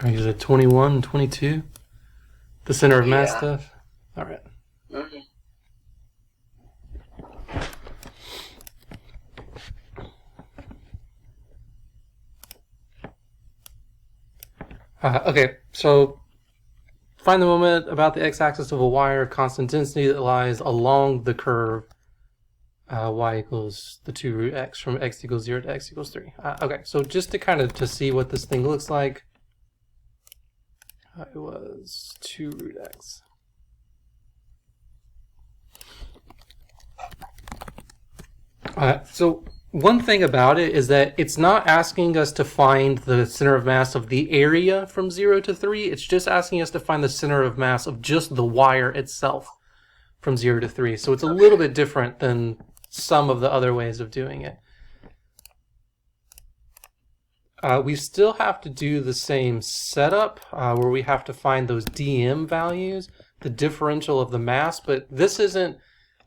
Are you at 21 and 22? The center of mass Yeah. stuff? Alright. hmm Okay, so find the moment about the x-axis of a wire of constant density that lies along the curve y equals the 2 root x from x equals 0 to x equals 3. Okay, so just to kind of to see what this thing looks like, it was 2 root x. So one thing about it is that it's not asking us to find the center of mass of the area from 0 to 3. It's just asking us to find the center of mass of just the wire itself from 0 to 3. So it's a little bit different than some of the other ways of doing it. We still have to do the same setup where we have to find those dm values, the differential of the mass, but this isn't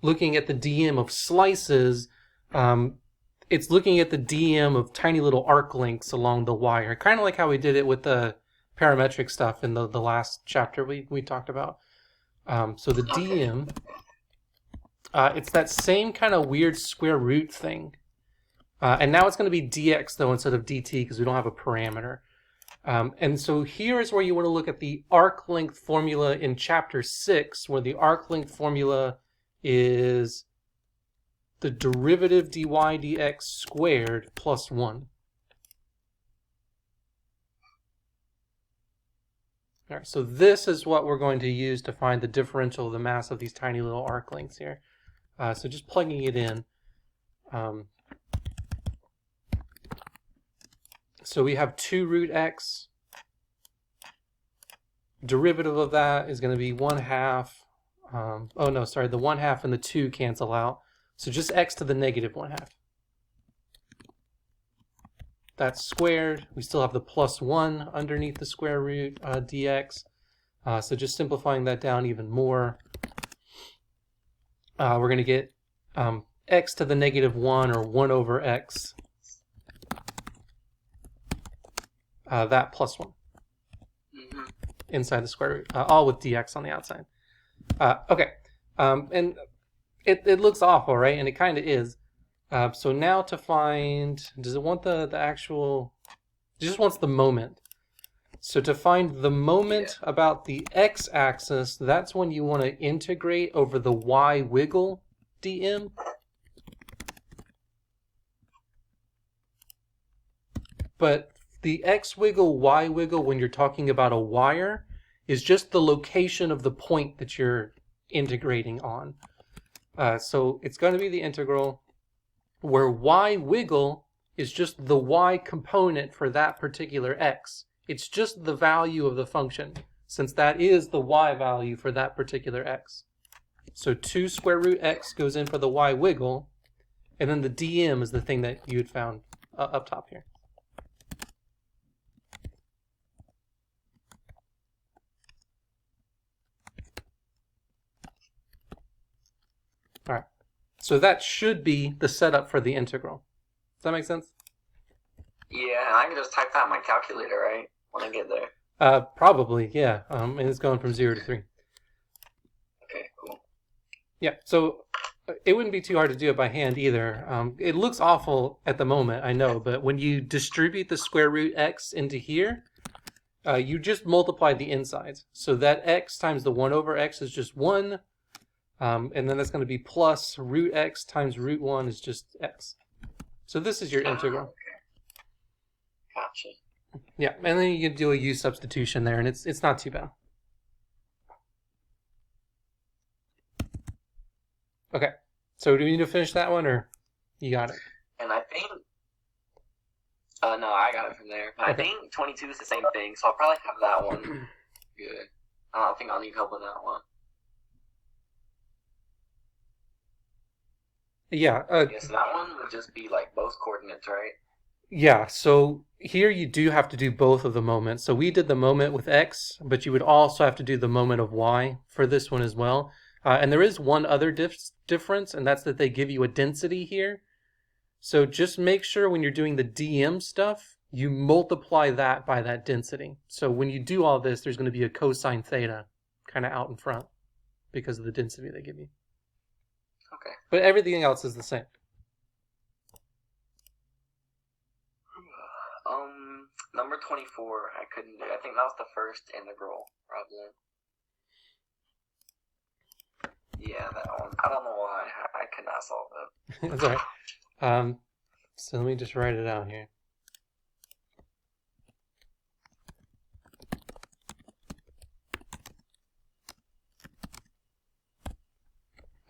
looking at the dm of slices. It's looking at the dm of tiny little arc lengths along the wire, kind of like how we did it with the parametric stuff in the last chapter we talked about. So the dm, it's that same kind of weird square root thing. And now it's going to be dx, though, instead of dt, because we don't have a parameter. And so here is where you want to look at the arc length formula in chapter 6, where the arc length formula is the derivative dy dx squared plus 1. All right, so this is what we're going to use to find the differential of the mass of these tiny little arc lengths here. So just plugging it in. So we have 2 root x. Derivative of that is going to be 1/2. Oh no, sorry, the 1/2 and the 2 cancel out. So just x to the negative 1/2. That's squared. We still have the plus 1 underneath the square root dx. So just simplifying that down even more, we're going to get x to the negative 1, or 1 over x. That plus 1 inside the square root, all with dx on the outside. Okay, and it looks awful, right? And it kind of is. So now to find, does it want the actual, it just wants the moment. So to find the moment about the x-axis, that's when you want to integrate over the y wiggle dm. But the x wiggle, y wiggle, when you're talking about a wire, is just the location of the point that you're integrating on. So it's going to be the integral where y wiggle is just the y component for that particular x. It's just the value of the function, since that is the y value for that particular x. So 2 square root x goes in for the y wiggle, and then the dm is the thing that you had found up top here. All right, so that should be the setup for the integral. Does that make sense? Yeah, and I can just type that in my calculator, right? When I get there. Probably, yeah. And it's going from 0 to 3. Okay, cool. Yeah, so it wouldn't be too hard to do it by hand either. It looks awful at the moment, I know, but when you distribute the square root x into here, you just multiply the insides. So that x times the 1 over x is just 1, and then that's going to be plus root x times root 1 is just x. So this is your integral. Okay. Gotcha. Yeah, and then you can do a u substitution there, and it's not too bad. Okay, so do we need to finish that one, or you got it? And I think, no, I got it from there. But Okay. I think 22 is the same thing, so I'll probably have that one good. I don't think I'll need help with that one. Yeah, Yeah, so that one would just be like both coordinates, right? yeah, so here you do have to do both of the moments. So we did the moment with x, but you would also have to do the moment of y for this one as well. And there is one other difference, and that's that they give you a density here. So just make sure when you're doing the dm stuff, you multiply that by that density. So when you do all this, there's going to be a cosine theta kind of out in front because of the density they give you. Okay. But everything else is the same. Number 24, I couldn't do. I think that was the first integral problem. Yeah, that one. I don't know why. I could not solve it. That's all right. So let me just write it out here.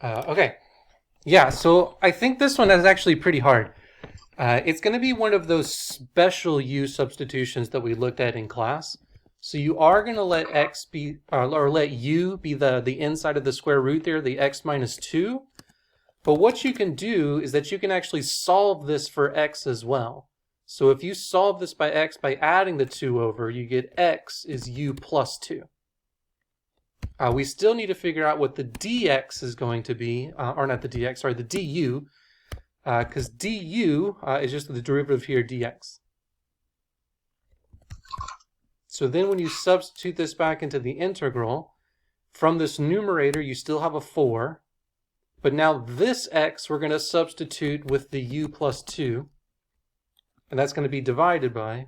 Okay. Yeah, so I think this one is actually pretty hard. It's going to be one of those special U substitutions that we looked at in class. So you are going to let x be, or let u be the inside of the square root there, the x minus 2. But what you can do is that you can actually solve this for x as well. So if you solve this by x by adding the 2 over, you get x is u plus 2. We still need to figure out what the dx is going to be, or not the dx, sorry, the du, because du is just the derivative here, dx. So then when you substitute this back into the integral, from this numerator you still have a 4, but now this x we're going to substitute with the u plus 2, and that's going to be divided by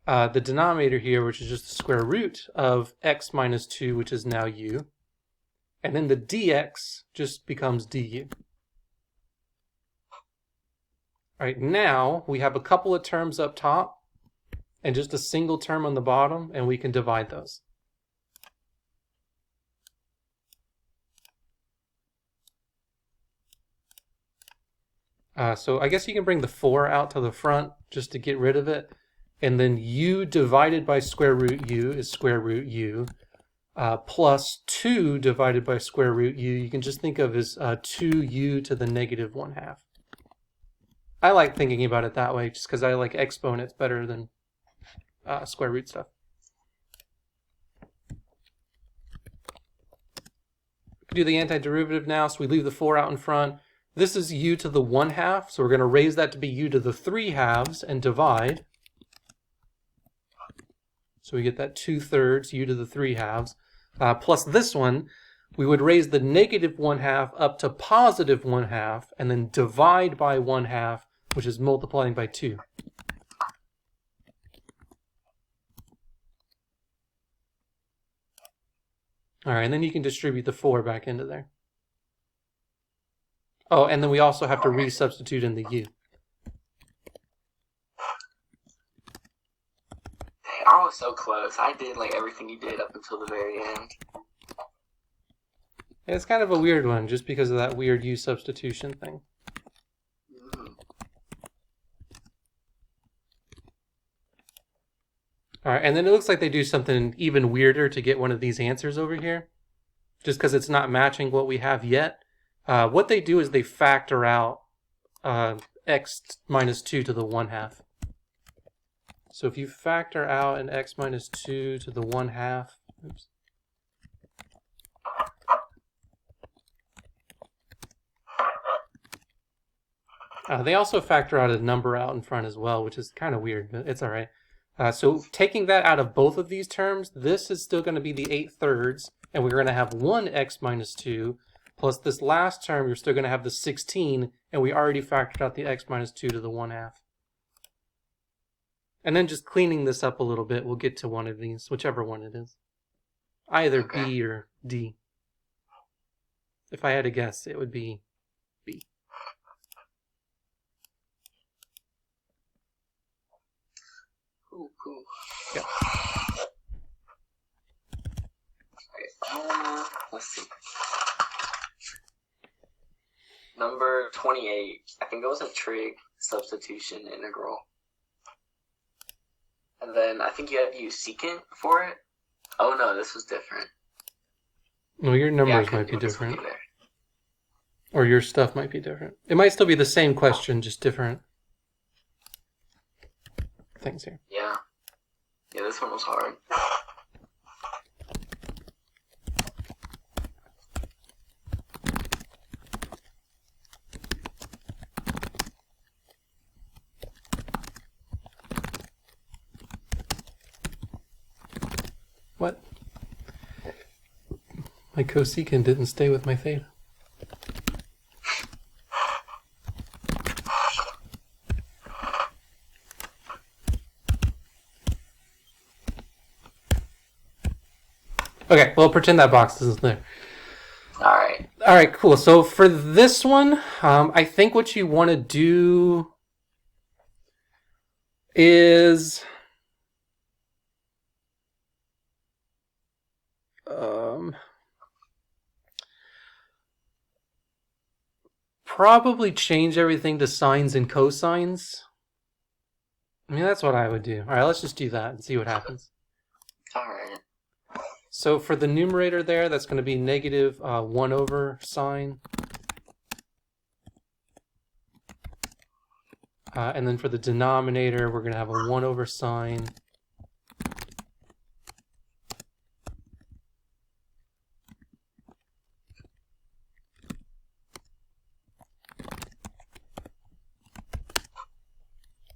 the denominator here, which is just the square root of x minus 2, which is now u. And then the dx just becomes du. All right, now we have a couple of terms up top and just a single term on the bottom, and we can divide those. So I guess you can bring the 4 out to the front just to get rid of it. And then u divided by square root u is square root u. Plus 2 divided by square root u, you can just think of as 2u to the negative 1/2. I like thinking about it that way just because I like exponents better than square root stuff. We can do the antiderivative now, so we leave the 4 out in front. This is u to the 1/2, so we're going to raise that to be u to the 3/2 and divide. So we get that 2/3 u to the 3/2. Plus this one, we would raise the negative 1/2 up to positive 1/2 and then divide by 1/2, which is multiplying by 2. All right, and then you can distribute the 4 back into there. Oh, and then we also have to resubstitute in the u. I was so close. I did like everything you did up until the very end. It's kind of a weird one just because of that weird u substitution thing. All right, and then it looks like they do something even weirder to get one of these answers over here, just because it's not matching what we have yet. What they do is they factor out x minus 2 to the 1/2. So if you factor out an x minus 2 to the 1/2, oops. They also factor out a number out in front as well, which is kind of weird, but it's all right. So taking that out of both of these terms, this is still going to be the 8/3, and we're going to have 1 x minus 2, plus this last term, you're still going to have the 16, and we already factored out the x minus 2 to the 1/2. And then just cleaning this up a little bit, we'll get to one of these, whichever one it is. Either Okay. B or D. If I had to guess, it would be B. Cool. Yeah. Okay, let's see. Number 28. I think it was a trig substitution integral. And then I think you had to use secant for it. Oh no, this was different. Well, your numbers might be different. Or your stuff might be different. It might still be the same question, just different things here. Yeah. Yeah, this one was hard. What? My cosecant didn't stay with my theta. Okay, well, pretend that box isn't there. Alright. Alright, cool. So for this one, I think what you want to do is... probably change everything to sines and cosines. I mean, that's what I would do. Alright, let's just do that and see what happens. Alright. So for the numerator there, that's going to be negative 1 over sine. And then for the denominator, we're going to have a 1 over sine.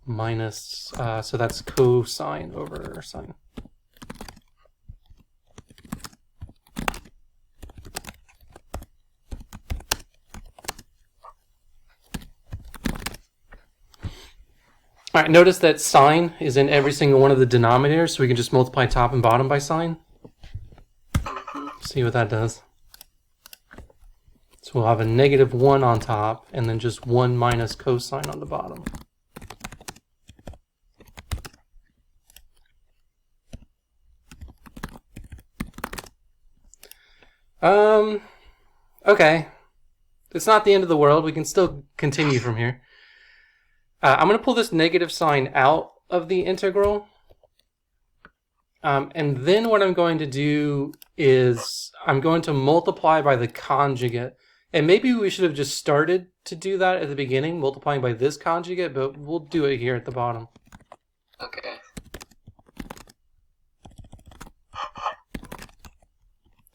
Minus, so that's cosine over sine. All right, notice that sine is in every single one of the denominators, so we can just multiply top and bottom by sine. See what that does. So we'll have a negative 1 on top, and then just 1 minus cosine on the bottom. Okay. It's not the end of the world. We can still continue from here. I'm going to pull this negative sign out of the integral. And then what I'm going to do is I'm going to multiply by the conjugate. And maybe we should have just started to do that at the beginning, multiplying by this conjugate, but we'll do it here at the bottom. Okay.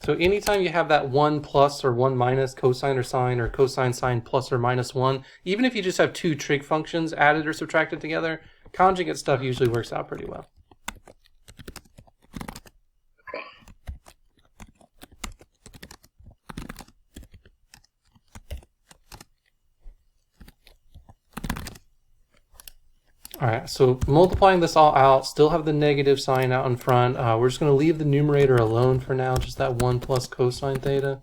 So anytime you have that 1 plus or 1 minus cosine or sine, or cosine sine plus or minus 1, even if you just have two trig functions added or subtracted together, conjugate stuff usually works out pretty well. Okay. All right, so multiplying this all out, still have the negative sign out in front. We're just going to leave the numerator alone for now, just that 1 plus cosine theta.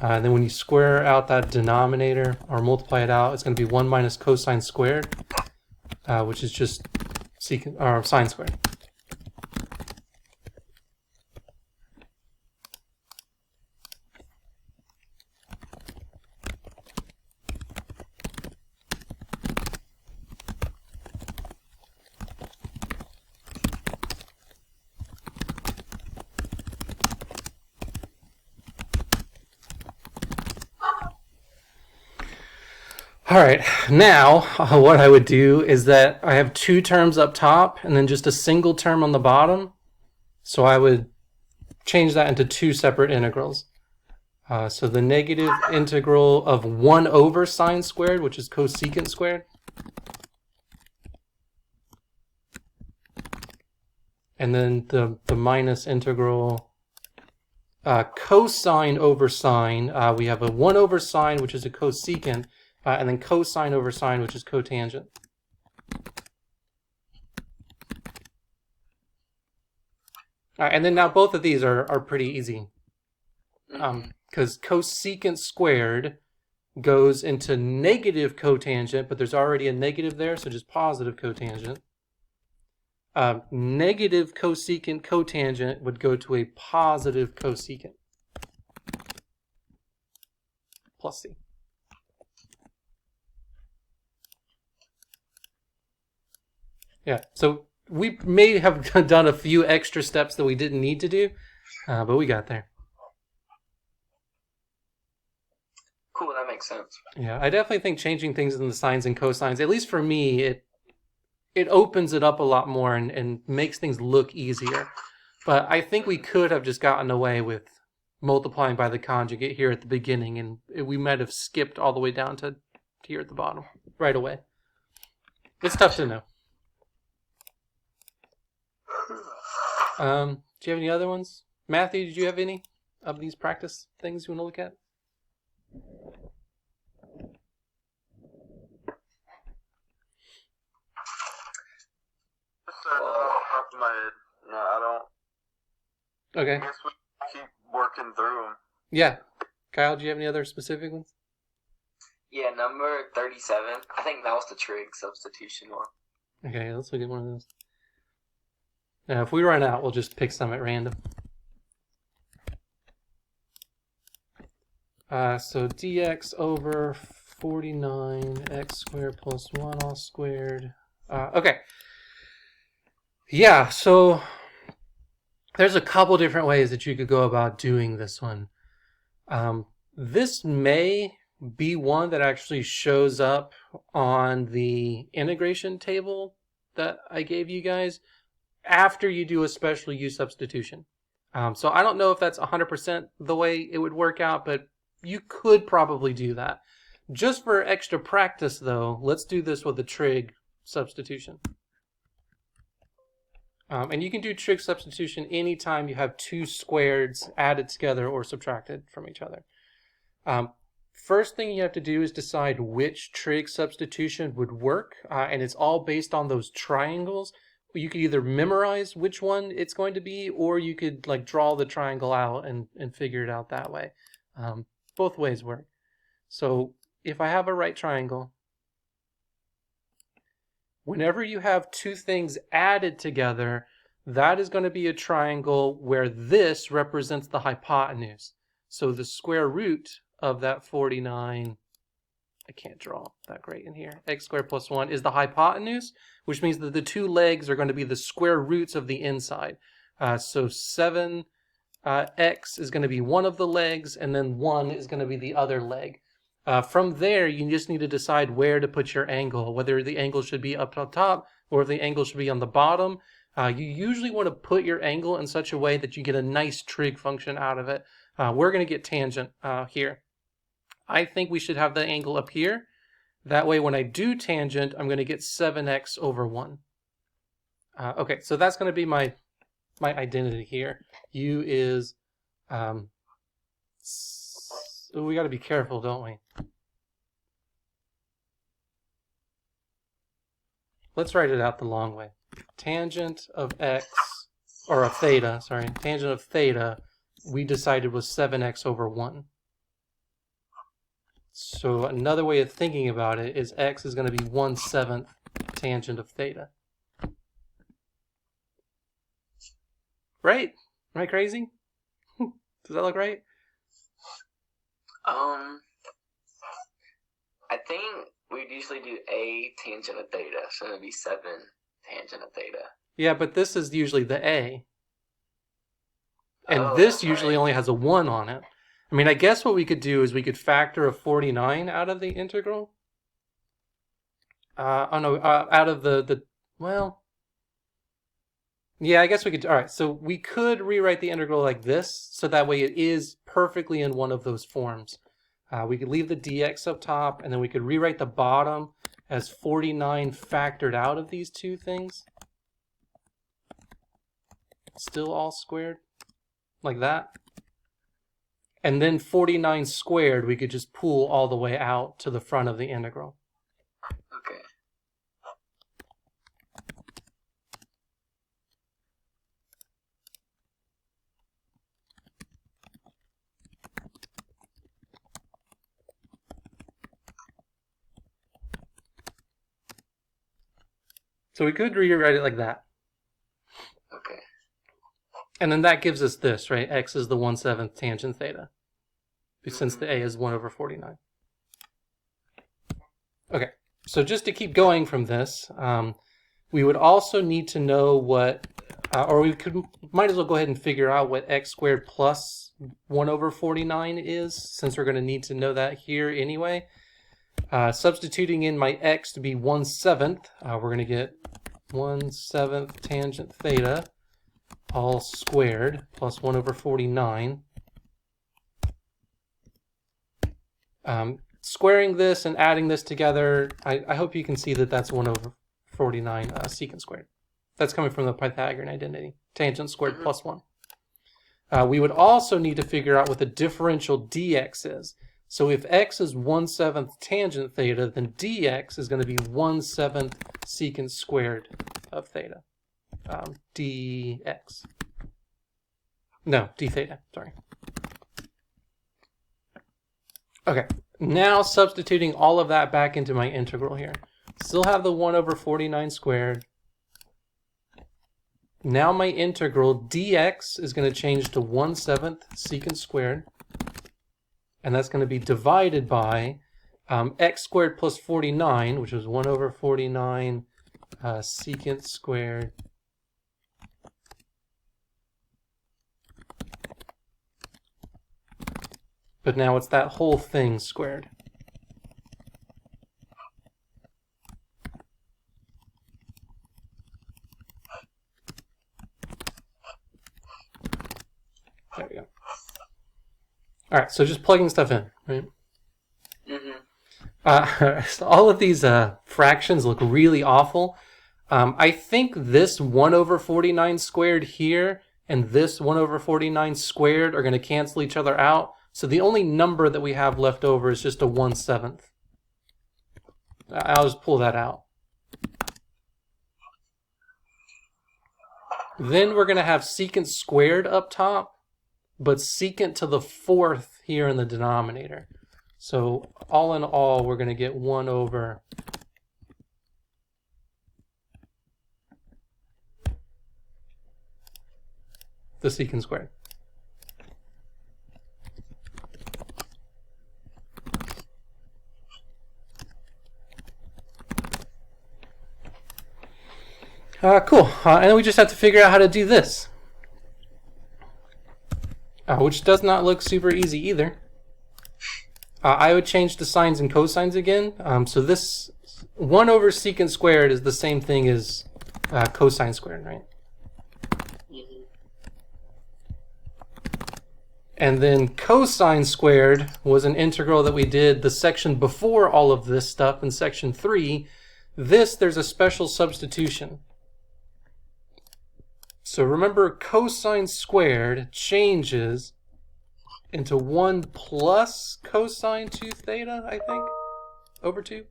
And then when you square out that denominator, or multiply it out, it's going to be 1 minus cosine squared, which is just sine squared. All right, now what I would do is that I have two terms up top and then just a single term on the bottom. So I would change that into two separate integrals. So the negative integral of 1 over sine squared, which is cosecant squared. And then the minus integral cosine over sine. We have a 1 over sine, which is a cosecant. And then cosine over sine, which is cotangent. All right, and then now both of these are pretty easy. Because cosecant squared goes into negative cotangent, but there's already a negative there, so just positive cotangent. Negative cosecant cotangent would go to a positive cosecant. Plus C. Yeah, so we may have done a few extra steps that we didn't need to do, but we got there. Cool, that makes sense. Yeah, I definitely think changing things in the sines and cosines, at least for me, it opens it up a lot more and makes things look easier. But I think we could have just gotten away with multiplying by the conjugate here at the beginning, and we might have skipped all the way down to here at the bottom right away. It's tough to know. Do you have any other ones? Matthew, did you have any of these practice things you want to look at? Just off the top of my head. No, I don't. Okay. I guess we keep working through them. Yeah. Kyle, do you have any other specific ones? Yeah, number 37. I think that was the trig substitution one. Okay, let's look at one of those. Now, if we run out, we'll just pick some at random. So dx over 49 x squared plus 1 all squared. Okay. Yeah, so there's a couple different ways that you could go about doing this one. This may be one that actually shows up on the integration table that I gave you guys after you do a special use substitution. So I don't know if that's 100% the way it would work out, but you could probably do that. Just for extra practice, though, let's do this with a trig substitution. And you can do trig substitution anytime you have two squareds added together or subtracted from each other. First thing you have to do is decide which trig substitution would work, and it's all based on those triangles. You could either memorize which one it's going to be, or you could like draw the triangle out and figure it out that way. Both ways work. So if I have a right triangle, whenever you have two things added together, that is going to be a triangle where this represents the hypotenuse. So the square root of that 49, I can't draw that great in here, x squared plus 1 is the hypotenuse, which means that the two legs are going to be the square roots of the inside. So 7x is going to be one of the legs, and then 1 is going to be the other leg. From there, you just need to decide where to put your angle, whether the angle should be up top or if the angle should be on the bottom. You usually want to put your angle in such a way that you get a nice trig function out of it. We're going to get tangent here. I think we should have the angle up here. That way, when I do tangent, I'm going to get 7x over 1. Okay, so that's going to be my identity here. U is... we got to be careful, don't we? Let's write it out the long way. Tangent of x, or of theta, sorry, tangent of theta, we decided was 7x over 1. So another way of thinking about it is x is going to be 1/7 tangent of theta. Right? Am I crazy? Does that look right? I think we'd usually do a tangent of theta, so it'd be 7 tangent of theta. Yeah, but this is usually the a. And Oh, this that's usually right. only has a 1 on it. I mean, I guess what we could do is we could factor a 49 out of the integral. Out of well... Yeah, I guess we could... Alright, so we could rewrite the integral like this, so that way it is perfectly in one of those forms. We could leave the dx up top, and then we could rewrite the bottom as 49 factored out of these two things. Still all squared, like that. And then 49 squared, we could just pull all the way out to the front of the integral. Okay. So we could rewrite it like that. Okay. And then that gives us this, right? X is the 1/7 tangent theta, since the a is 1 over 49. Okay, so just to keep going from this, we would also need to know what, or we might as well go ahead and figure out what x squared plus 1 over 49 is, since we're going to need to know that here anyway. Substituting in my x to be 1/7, we're going to get 1/7 tangent theta all squared plus 1 over 49. Squaring this and adding this together, I hope you can see that that's 1 over 49 secant squared. That's coming from the Pythagorean identity. tangent squared plus 1. We would also need to figure out what the differential dx is. So if x is 1/7 tangent theta, then dx is going to be 1/7 secant squared of theta. Dx. No, d theta, sorry. Okay, now substituting all of that back into my integral here. Still have the 1/49 squared. Now my integral dx is going to change to 1/7 secant squared. And that's going to be divided by x squared plus 49, which is 1/49 secant squared. But now it's that whole thing squared. There we go. All right, so just plugging stuff in, right? So all of these fractions look really awful. I think this 1/49 squared here and this 1/49 squared are going to cancel each other out. So the only number that we have left over is just a 1/7. I'll just pull that out. Then we're going to have secant squared up top, but secant to the 4th here in the denominator. So all in all, we're going to get 1 over the secant squared. Cool. And then we just have to figure out how to do this, which does not look super easy either. I would change the sines and cosines again. So this 1 over secant squared is the same thing as cosine squared, right? And then cosine squared was an integral that we did the section before all of this stuff in section 3. This, there's a special substitution. So remember, cosine squared changes into 1 plus cosine 2 theta, I think, over 2.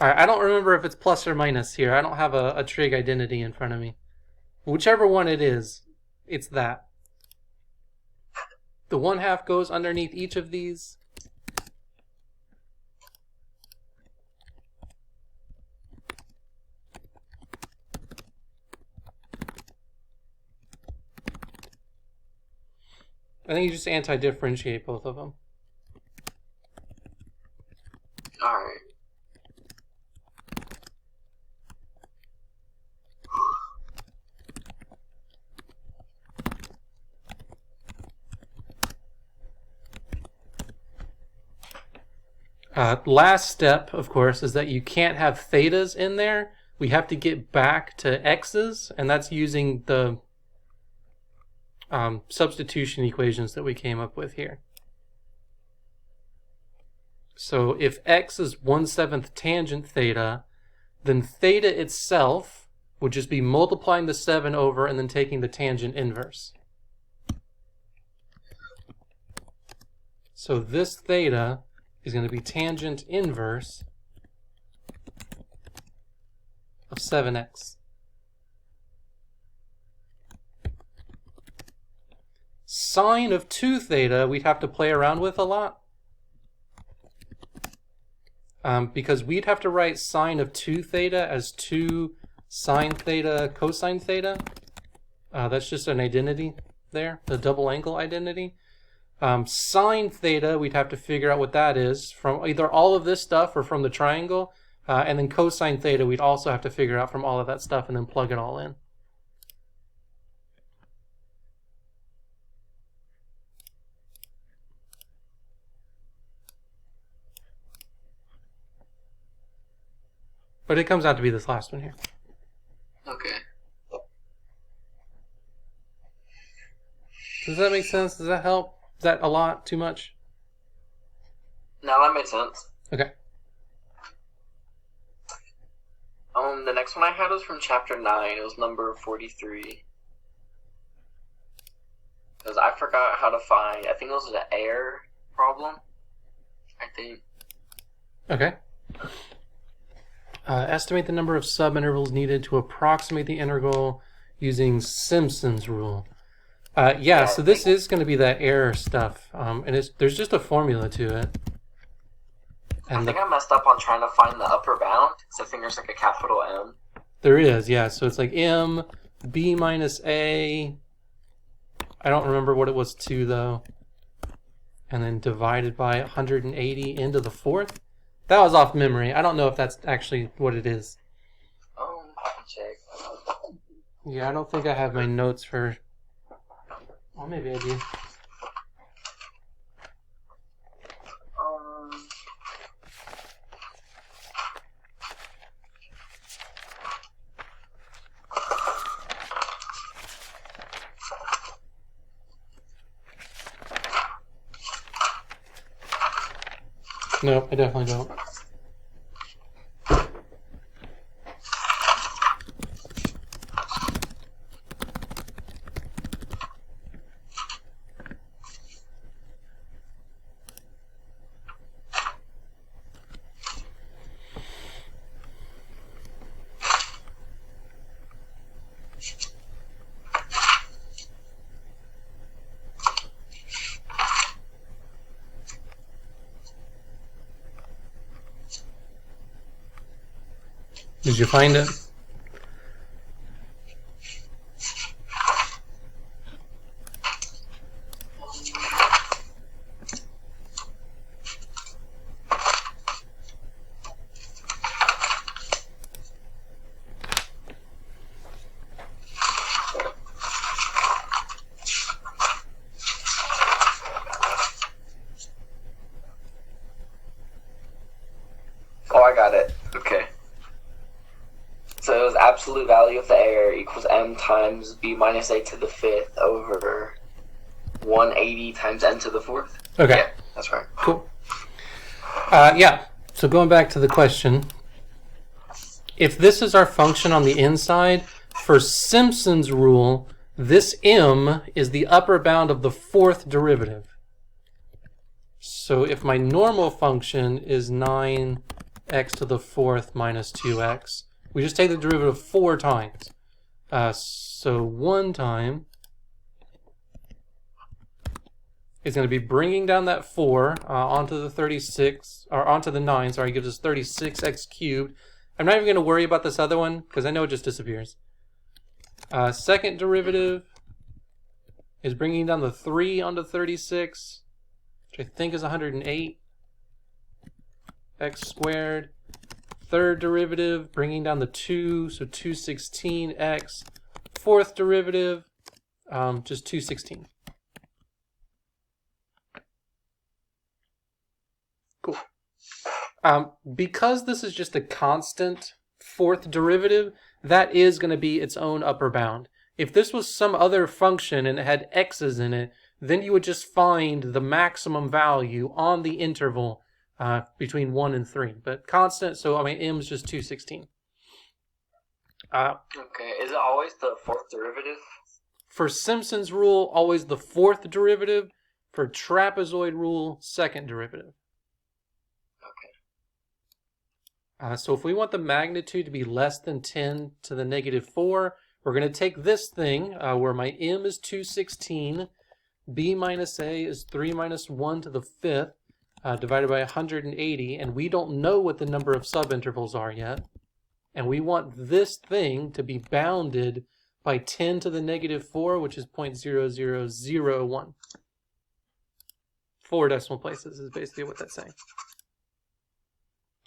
All right, I don't remember if it's plus or minus here. I don't have a trig identity in front of me. Whichever one it is, it's that. The 1/2 goes underneath each of these. I think you just anti-differentiate both of them. Alright. Last step, of course, is that you can't have thetas in there. We have to get back to x's, and that's using the substitution equations that we came up with here. So if x is 1/7 tangent theta, then theta itself would just be multiplying the 7 over and then taking the tangent inverse. So this theta is going to be tangent inverse of 7x. Sine of 2 theta we'd have to play around with a lot. Because we'd have to write sine of 2 theta as 2 sine theta cosine theta. That's just an identity there, the double angle identity. Sine theta, we'd have to figure out what that is from either all of this stuff or from the triangle. And then cosine theta, we'd also have to figure out from all of that stuff and then plug it all in. But it comes out to be this last one here. Okay. Does that make sense? Does that help? Is that a lot? Too much? No, that makes sense. Okay. The next one I had was from chapter 9. It was number 43. Because I forgot how to find, I think it was an error problem. I think. Okay. Estimate the number of subintervals needed to approximate the integral using Simpson's rule. Yeah, so this is going to be that error stuff, and there's just a formula to it. And I think I messed up on trying to find the upper bound, because I think there's like a capital M. There is, yeah. So it's like M, B minus A. I don't remember what it was to, though. And then divided by 180 into the fourth. That was off memory. I don't know if that's actually what it is. I can check. Yeah, I don't think I have my notes for... Well, maybe I do. No, I definitely don't. Did you find it? Oh, I got it. Okay. So it was absolute value of the error equals m times b minus a to the fifth over 180 times n to the fourth. Okay. Yeah, that's right. Cool. Yeah, so going back to the question, if this is our function on the inside, for Simpson's rule, this m is the upper bound of the fourth derivative. So if my normal function is 9x to the fourth minus 2x, we just take the derivative 4 times. So 1 time is going to be bringing down that 4 onto the 36, or onto the 9, sorry, gives us 36x cubed. I'm not even going to worry about this other one, because I know it just disappears. Second derivative is bringing down the 3 onto 36, which I think is 108 x squared. Third derivative, bringing down the 2, so 216x. Fourth derivative, just 216. Cool. Because this is just a constant fourth derivative, that is going to be its own upper bound. If this was some other function and it had x's in it, then you would just find the maximum value on the interval between 1 and 3. But constant, so I mean, m is just 216. Okay, is it always the fourth derivative? For Simpson's rule, always the fourth derivative. For trapezoid rule, second derivative. Okay. So if we want the magnitude to be less than 10 to the negative 4, we're going to take this thing where my m is 216, b minus a is 3 minus 1 to the fifth, divided by 180, and we don't know what the number of subintervals are yet. And we want this thing to be bounded by 10 to the negative 4, which is 0.0001. 4 decimal places is basically what that's saying.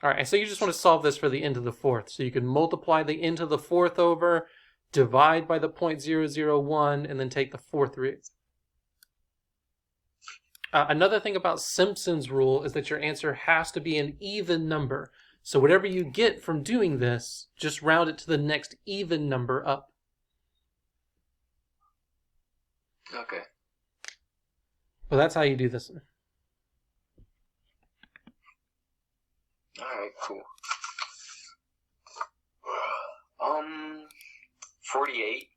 All right, so you just want to solve this for the n to the fourth. So you can multiply the n to the fourth over, divide by the 0.001, and then take the fourth root. Another thing about Simpson's rule is that your answer has to be an even number. So whatever you get from doing this, just round it to the next even number up. Okay. Well, that's how you do this. Alright, cool. 48.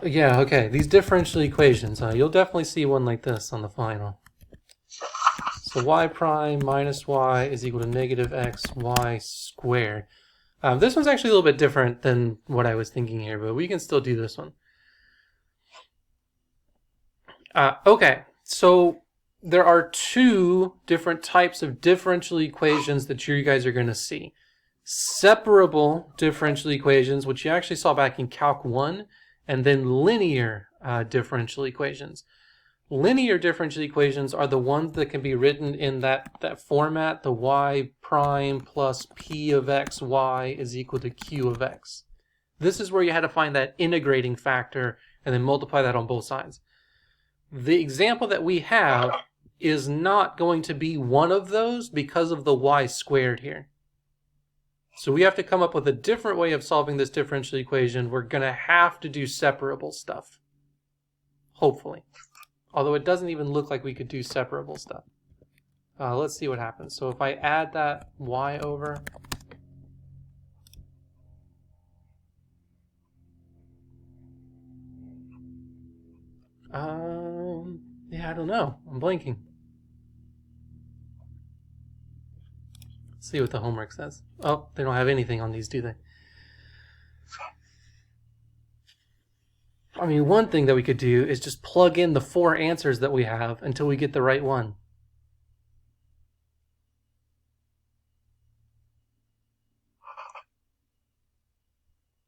Yeah, okay. These differential equations, you'll definitely see one like this on the final. So y prime minus y is equal to negative x y squared. This one's actually a little bit different than what I was thinking here, but we can still do this one. Okay, so there are two different types of differential equations that you guys are going to see. Separable differential equations, which you actually saw back in Calc 1, and then linear differential equations. Linear differential equations are the ones that can be written in that format, the y prime plus p of x y is equal to q of x. This is where you had to find that integrating factor and then multiply that on both sides. The example that we have is not going to be one of those because of the y squared here. So we have to come up with a different way of solving this differential equation. We're going to have to do separable stuff. Hopefully. Although it doesn't even look like we could do separable stuff. Let's see what happens. So if I add that y over. Yeah, I don't know. I'm blanking. Let's see what the homework says. Oh, they don't have anything on these, do they? I mean, one thing that we could do is just plug in the 4 answers that we have until we get the right one.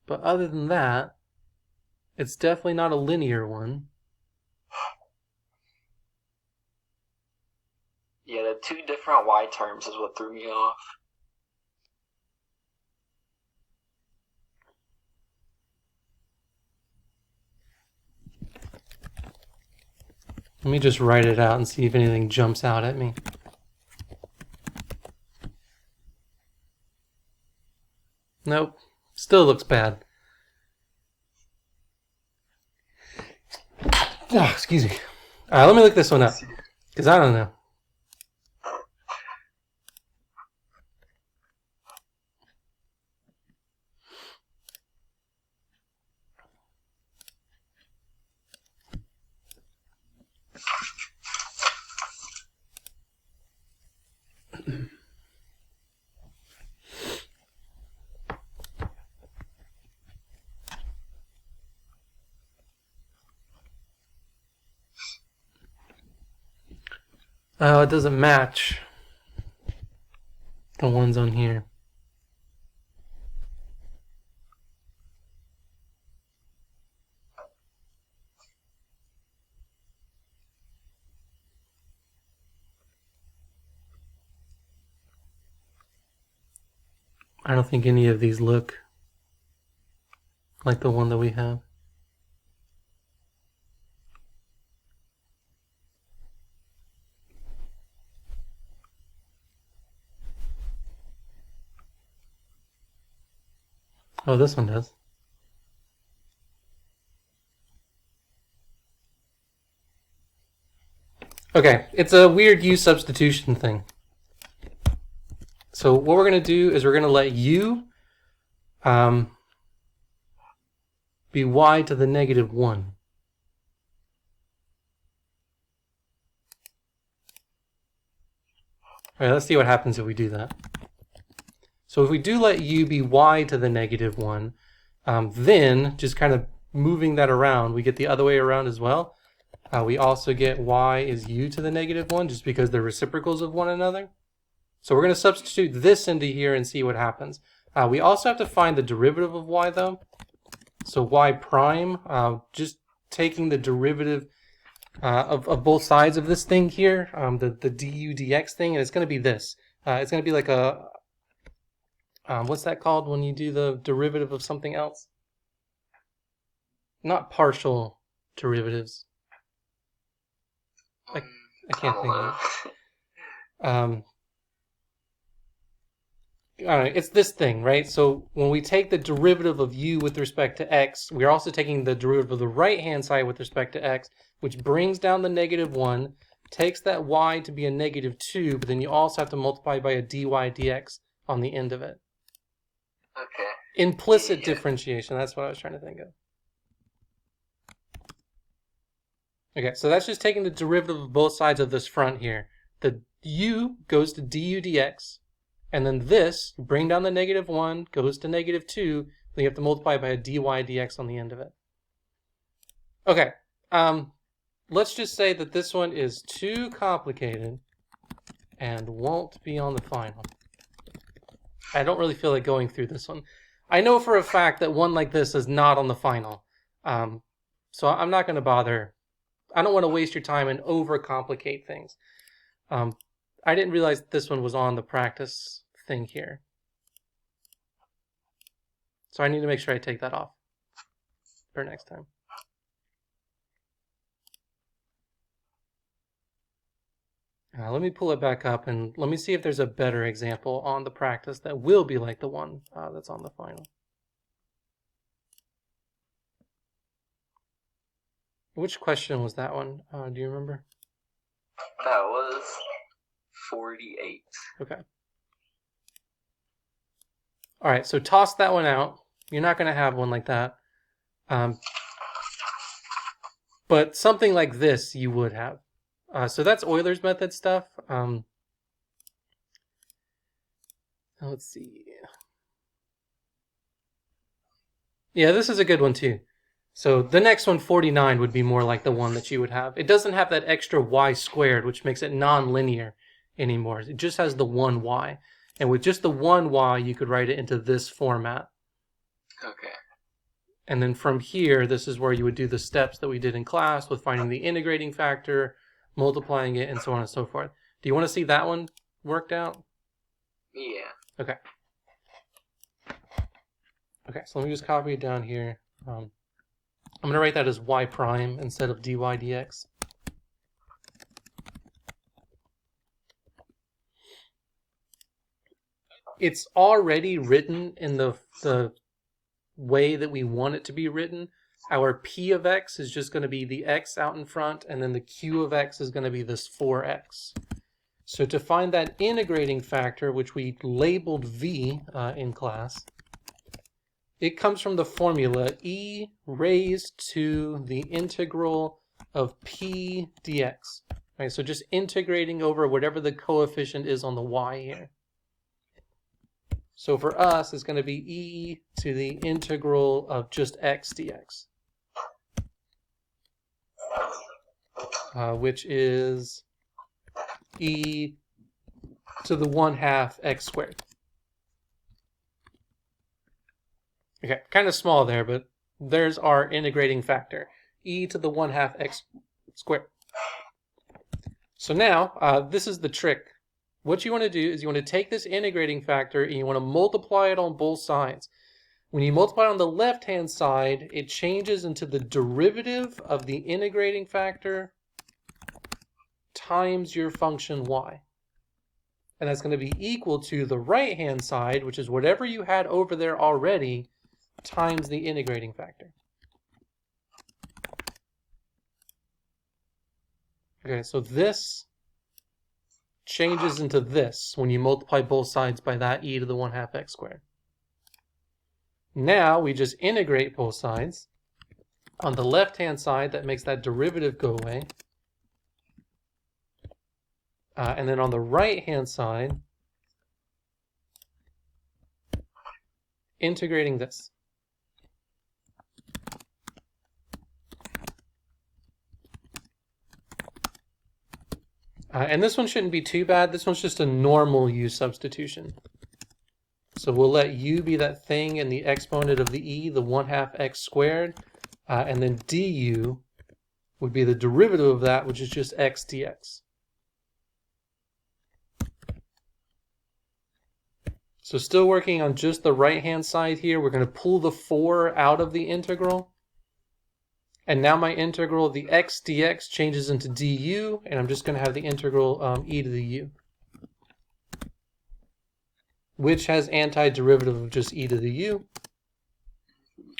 But other than that, it's definitely not a linear one. Yeah, the two different y terms is what threw me off. Let me just write it out and see if anything jumps out at me. Nope. Still looks bad. Oh, excuse me. Alright, let me look this one up. Because I don't know. Oh, it doesn't match the ones on here. I don't think any of these look like the one that we have. Oh, this one does. Okay, it's a weird U substitution thing. So what we're going to do is we're going to let U be y to the negative 1. All right, let's see what happens if we do that. So if we do let u be y to the negative 1, then just kind of moving that around, we get the other way around as well. We also get y is u to the negative 1 just because they're reciprocals of one another. So we're going to substitute this into here and see what happens. We also have to find the derivative of y though. So y prime, just taking the derivative of both sides of this thing here, the du dx thing, and it's going to be this. It's going to be like a, what's that called when you do the derivative of something else? Not partial derivatives. I can't think of it. All right, it's this thing, right? So when we take the derivative of u with respect to x, we're also taking the derivative of the right-hand side with respect to x, which brings down the negative 1, takes that y to be a -2, but then you also have to multiply by a dy dx on the end of it. Okay. Implicit Yeah. differentiation, that's what I was trying to think of. Okay, so that's just taking the derivative of both sides of this front here. The u goes to du dx, and then this, bring down the -1, goes to -2, then you have to multiply by a dy dx on the end of it. Okay, let's just say that this one is too complicated and won't be on the final. I don't really feel like going through this one. I know for a fact that one like this is not on the final. So I'm not going to bother. I don't want to waste your time and overcomplicate things. I didn't realize this one was on the practice thing here. So I need to make sure I take that off for next time. Let me pull it back up and let me see if there's a better example on the practice that will be like the one that's on the final. Which question was that one? Do you remember? That was 48. Okay. All right, so toss that one out. You're not going to have one like that. But something like this you would have. So that's Euler's method stuff. Let's see. Yeah, this is a good one too. So the next one, 49, would be more like the one that you would have. It doesn't have that extra y squared, which makes it non-linear anymore. It just has the one y. And with just the one y, you could write it into this format. Okay. And then from here, this is where you would do the steps that we did in class with finding the integrating factor, multiplying it, and so on and so forth. Do you want to see that one worked out? Yeah. Okay. Okay, so let me just copy it down here. I'm going to write that as y prime instead of dy dx. It's already written in the way that we want it to be written. Our p of x is just going to be the x out in front, and then the q of x is going to be this 4x. So to find that integrating factor, which we labeled v in class, it comes from the formula e raised to the integral of p dx. Right, so just integrating over whatever the coefficient is on the y here. So for us, it's going to be e to the integral of just x dx, which is e to the 1/2 x squared. Okay, kind of small there, but there's our integrating factor, e to the 1/2 x squared. So now, this is the trick. What you want to do is you want to take this integrating factor and you want to multiply it on both sides. When you multiply on the left-hand side, it changes into the derivative of the integrating factor times your function y. And that's going to be equal to the right-hand side, which is whatever you had over there already, times the integrating factor. Okay, so this changes into this when you multiply both sides by that e to the 1/2 x squared. Now we just integrate both sides. On the left-hand side, that makes that derivative go away. And then on the right-hand side, integrating this. And this one shouldn't be too bad. This one's just a normal u substitution. So we'll let u be that thing in the exponent of the e, the 1/2 x squared. And then du would be the derivative of that, which is just x dx. So still working on just the right-hand side here. We're going to pull the 4 out of the integral. And now my integral of the x dx changes into du, and I'm just going to have the integral e to the u, which has antiderivative of just e to the u,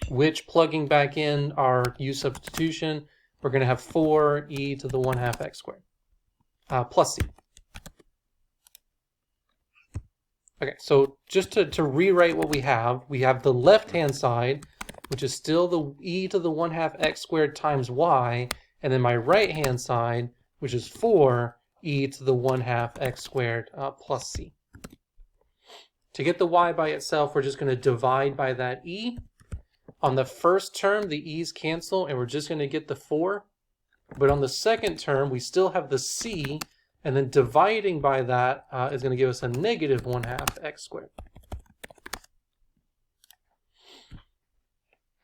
which, plugging back in our u substitution, we're going to have 4 e to the 1/2 x squared. plus c. Okay, so just to rewrite what we have the left-hand side, which is still the e to the 1/2 x squared times y, and then my right-hand side, which is 4 e to the 1/2 x squared plus c. To get the y by itself, we're just going to divide by that e. On the first term, the e's cancel, and we're just going to get the 4. But on the second term, we still have the c, and then dividing by that is going to give us a negative 1/2 x squared.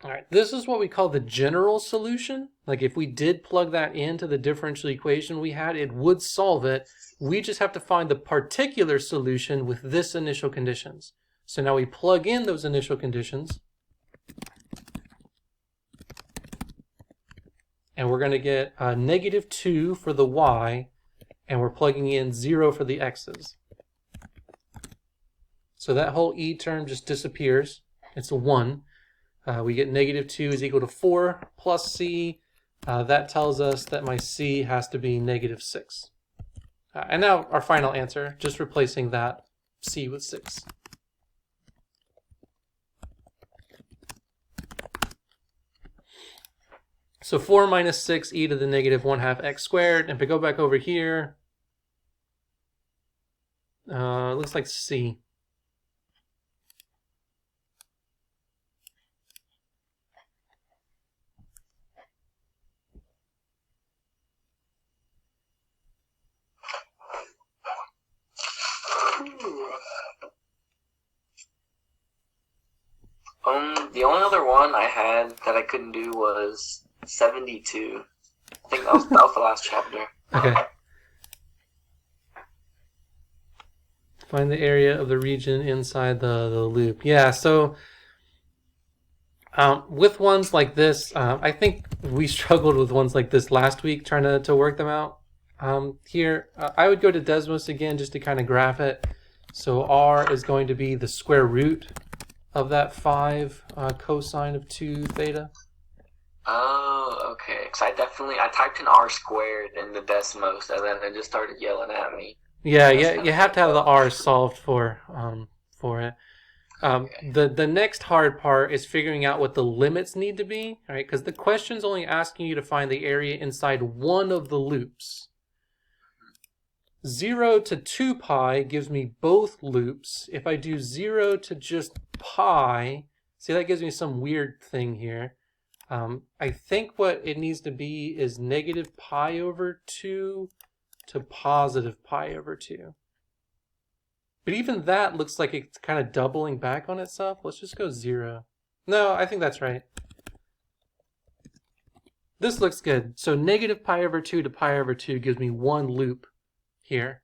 All right, this is what we call the general solution. Like if we did plug that into the differential equation we had, it would solve it. We just have to find the particular solution with this initial conditions. So now we plug in those initial conditions. And we're going to get -2 for the y, and we're plugging in 0 for the x's. So that whole e term just disappears. It's a 1. We get -2 is equal to 4 plus c. That tells us that my c has to be -6. And now our final answer, just replacing that c with 6. So 4 minus 6 e to the negative 1/2 x squared. And if we go back over here, it looks like c. The only other one I had that I couldn't do was 72. I think that was the last chapter. Okay. Find the area of the region inside the loop. Yeah, so with ones like this, I think we struggled with ones like this last week trying to work them out. Here, I would go to Desmos again just to kind of graph it. So r is going to be the square root of that 5 cosine of 2 theta. Oh, okay. Because I typed in r squared in the Desmos, and then it just started yelling at me. Yeah, you have to have the r solved for it. Okay. The next hard part is figuring out what the limits need to be, right? Because the question's only asking you to find the area inside one of the loops. 0 to 2 pi gives me both loops. If I do 0 to just pi, see, that gives me some weird thing here. I think what it needs to be is negative pi over 2 to positive pi over 2. But even that looks like it's kind of doubling back on itself. Let's just go 0. No, I think that's right. This looks good. So negative pi over 2 to pi over 2 gives me one loop here.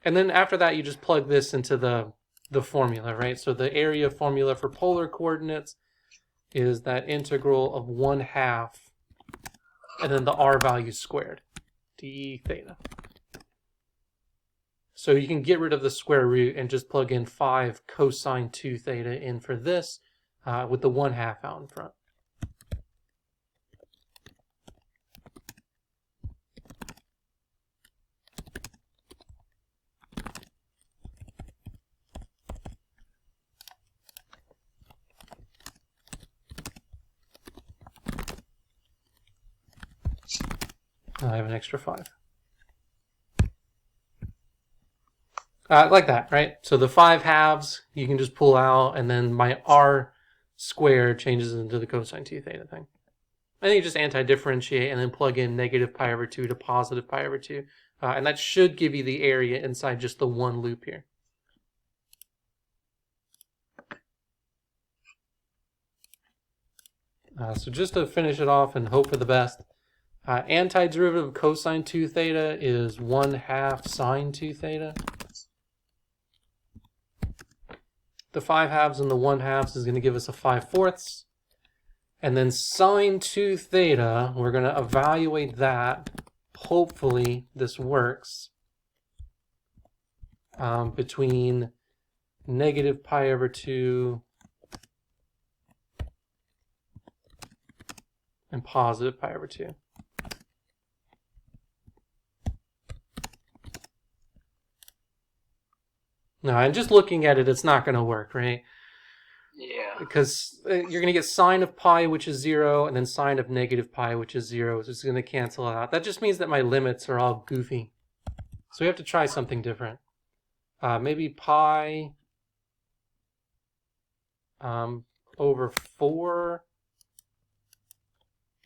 And then after that, you just plug this into the formula, right? So the area formula for polar coordinates is that integral of 1/2 and then the r value squared, d theta. So you can get rid of the square root and just plug in 5 cosine 2 theta in for this with the 1/2 out in front. I have an extra 5. Like that, right? So the 5 halves you can just pull out, and then my r squared changes into the cosine 2 theta thing. And then you just anti-differentiate and then plug in negative pi over 2 to positive pi over 2. And that should give you the area inside just the one loop here. So just to finish it off and hope for the best, antiderivative of cosine 2 theta is 1/2 sine 2 theta. The 5 halves and the 1/2 is going to give us a 5/4. And then sine 2 theta, we're going to evaluate that. Hopefully this works. Between negative pi over 2 and positive pi over 2. No, and just looking at it, it's not going to work, right? Yeah. Because you're going to get sine of pi, which is 0, and then sine of negative pi, which is 0. So it's going to cancel out. That just means that my limits are all goofy. So we have to try something different. Maybe pi over 4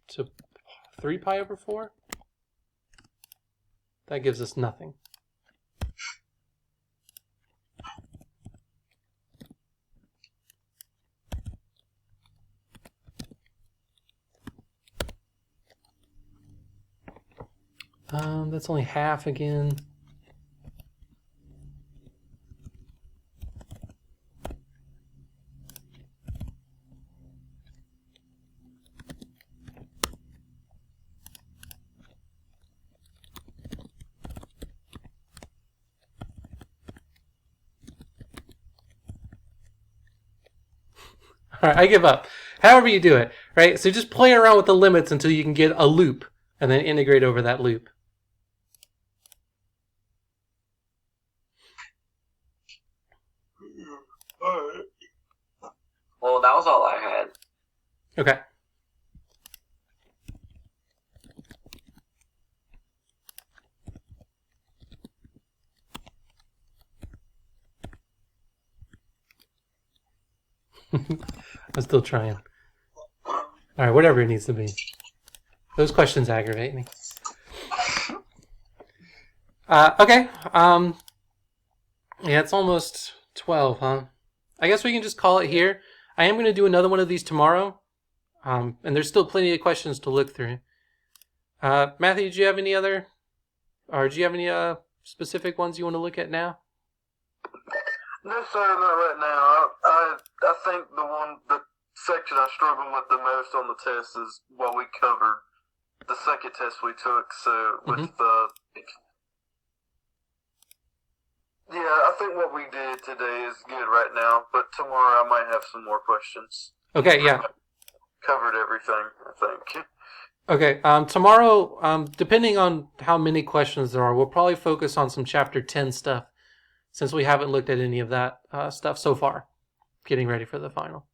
to 3 pi over 4. That gives us nothing. That's only half again. All right, I give up. However you do it, right? So just play around with the limits until you can get a loop, and then integrate over that loop. Alright. Well, that was all I had. Okay. I'm still trying. All right, whatever it needs to be. Those questions aggravate me. Okay. Yeah, it's almost 12, huh? I guess we can just call it here. I am going to do another one of these tomorrow. And there's still plenty of questions to look through. Matthew, do you have any other, or do you have any specific ones you want to look at now? No, sir, not right now. I think the section I struggle with the most on the test is what we covered. The second test we took, so with yeah, I think what we did today is good right now, but tomorrow I might have some more questions. Okay, yeah. Covered everything, I think. Okay, tomorrow, depending on how many questions there are, we'll probably focus on some chapter 10 stuff, since we haven't looked at any of that stuff so far, getting ready for the final.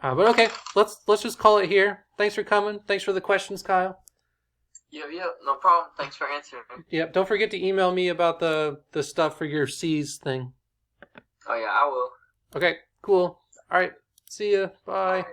But okay, let's just call it here. Thanks for coming. Thanks for the questions, Kyle. Yeah, no problem. Thanks for answering. Yep, don't forget to email me about the stuff for your C's thing. Oh, yeah, I will. Okay, cool. All right, see ya. Bye. All right.